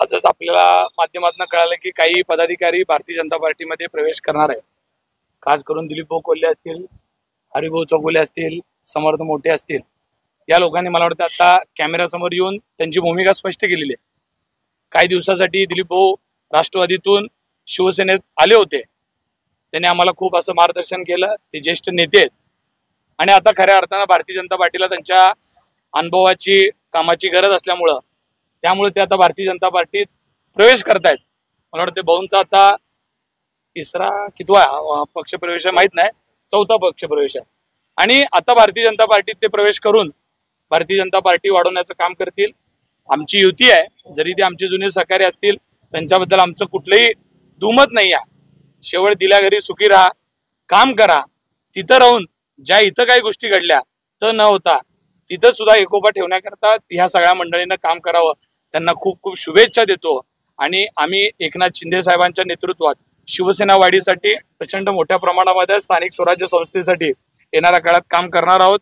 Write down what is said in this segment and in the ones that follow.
आजच आपल्याला माध्यमातून कळालं की काही पदाधिकारी भारतीय जनता पार्टीमध्ये प्रवेश करणार आहेत। खास करून दिलीप भाऊ कोल्हे असतील, हरिभाऊ चौगुले असतील, समर्थ मोठे असतील, या लोकांनी मला वाटतं आता कॅमेऱ्यासमोर येऊन त्यांची भूमिका स्पष्ट केलेली आहे। काही दिवसासाठी दिलीप भाऊ राष्ट्रवादीतून शिवसेनेत आले होते, त्यांनी आम्हाला खूप असं मार्गदर्शन केलं, ते ज्येष्ठ नेते आहेत आणि आता खऱ्या अर्थानं भारतीय जनता पार्टीला त्यांच्या अनुभवाची कामाची गरज असल्यामुळं त्यामुळे ते आता भारतीय जनता पार्टीत प्रवेश करतायत। मला वाटतं भाऊंचा आता तिसरा कितवा पक्ष प्रवेश आहे माहित नाही, चौथा पक्ष प्रवेश आहे आणि आता भारतीय जनता पार्टीत ते प्रवेश करून भारतीय जनता पार्टी वाढवण्याचं काम करतील। आमची युती आहे, जरी ते आमचे जुने सहकारी असतील त्यांच्याबद्दल आमचं कुठलंही दुमत नाही आहे। शेवट दिल्या घरी सुखी राहा, काम करा, तिथं राहून ज्या इथं काही गोष्टी घडल्या तर न होता तिथं सुद्धा एकोपा ठेवण्याकरता ह्या सगळ्या मंडळींना काम करावं, त्यांना खूप खूप शुभेच्छा देतो आणि आम्ही एकनाथ शिंदे साहेबांच्या नेतृत्वात शिवसेना वाढीसाठी प्रचंड मोठ्या प्रमाणामध्ये स्थानिक स्वराज्य संस्थेसाठी येणाऱ्या काळात काम करणार आहोत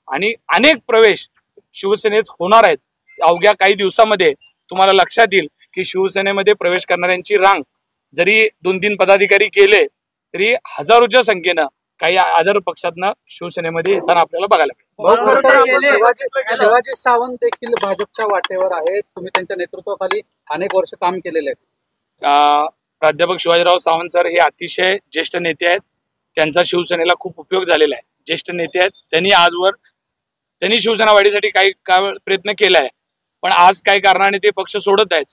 आणि अनेक प्रवेश शिवसेनेत होणार आहेत। अवघ्या काही दिवसामध्ये तुम्हाला लक्षात येईल की शिवसेनेमध्ये प्रवेश करणाऱ्यांची रांग जरी 2-3 पदाधिकारी गेले तरी हजारोच्या संख्येनं काही आदर पक्षातनं शिवसेनेमध्ये येताना आपल्याला बघायला मिळेल। शिवाजी सावंत देखील भाजपच्या वाटेवर आहेत, तुम्ही त्यांच्या नेतृत्वाखाली अनेक वर्ष काम केलेले आहे। प्राध्यापक शिवाजीराव सावंत सर हे अतिशय ज्येष्ठ नेते आहेत, त्यांचा शिवसेनेला खूप उपयोग झालेला आहे। ज्येष्ठ नेते आहेत, त्यांनी शिवसेना वाढीसाठी काही प्रयत्न केला आहे, पण आज काही कारणाने ते पक्ष सोडत आहेत।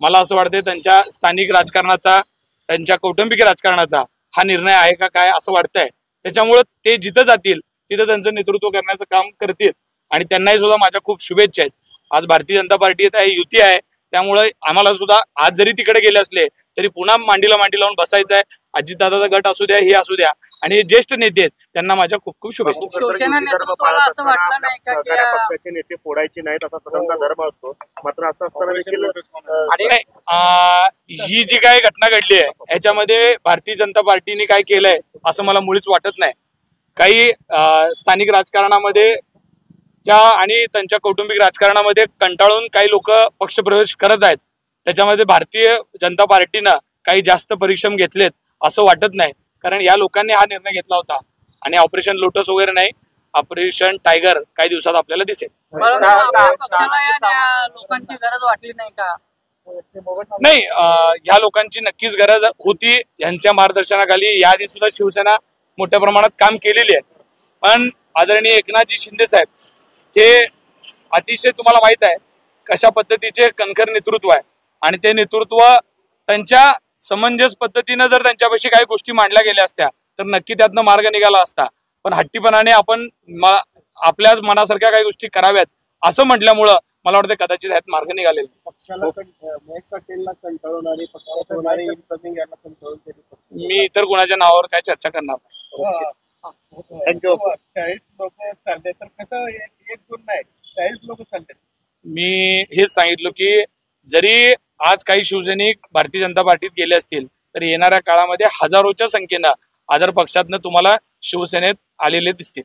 मला असं वाटतं त्यांच्या स्थानिक राजकारणाचा, त्यांच्या कौटुंबिक राजकारणाचा हा निर्णय आहे का काय असं वाटतंय। त्याच्यामुळे ते जिथं जातील तिथं त्यांचं नेतृत्व करण्याचं काम करतील आणि त्यांनाही सुद्धा माझ्या खूप शुभेच्छा आहेत। आज भारतीय जनता पार्टी आहे, युती आहे, त्यामुळे आम्हाला सुद्धा आज जरी तिकडे गेले असले तरी पुन्हा मांडीला मांडी लावून बसायचं आहे। अजितदादाचा गट असू द्या, हे असू द्या, आणि हे ज्येष्ठ नेते आहेत त्यांना माझ्या खूप खूप शुभेच्छा। असं वाटलं नाही का की पक्षाचे नेते फोडायचे नाहीत, असा स्वतंत्र धर्म असतो, मात्र असं असताना देखील ही जी काही घटना घडली आहे याच्यामध्ये भारतीय जनता पार्टीने काय केलंय असं मला मुळीच वाटत नाही। काही स्थानिक राजकारणामध्ये आणि त्यांच्या कौटुंबिक राजकारणामध्ये कंटाळून काही लोक पक्षप्रवेश करत आहेत, त्याच्यामध्ये भारतीय जनता पार्टीनं काही जास्त परिश्रम घेतलेत असं वाटत नाही, कारण या लोकांनी हा निर्णय घेतला होता आणि ऑपरेशन लोटस वगैरे नाही, ऑपरेशन टायगर काही दिवसात आपल्याला दिसेल। लोकांची गरज वाटली नाही का? नाही, ह्या लोकांची नक्कीच गरज होती। यांच्या मार्गदर्शनाखाली याआधी सुद्धा शिवसेना मोठ्या प्रमाणात काम केलेली आहे, पण आदरणीय एकनाथजी शिंदे साहेब हे अतिशय तुम्हाला माहित आहे कशा पद्धतीचे कणखर नेतृत्व आहे आणि ते नेतृत्व त्यांच्या समंजस पद्धतीने जर त्यांच्यापाशी काही गोष्टी मांडल्या गेल्या असत्या तर नक्की त्यातनं मार्ग निघाला असता, पण हट्टीपणाने आपण आपल्या मनासारख्या काही गोष्टी कराव्यात असं म्हटल्यामुळं मला वाटतं कदाचित ह्यात मार्ग निघाले। मी इतर कुणाच्या नावावर काय चर्चा करणार नाही। मी हेच सांगितलं की जरी आज काही शिवसैनिक भारतीय जनता पार्टीत गेले असतील तर येणाऱ्या काळामध्ये हजारोच्या संख्येनं आदर पक्षातनं तुम्हाला शिवसेनेत आलेले दिसतील।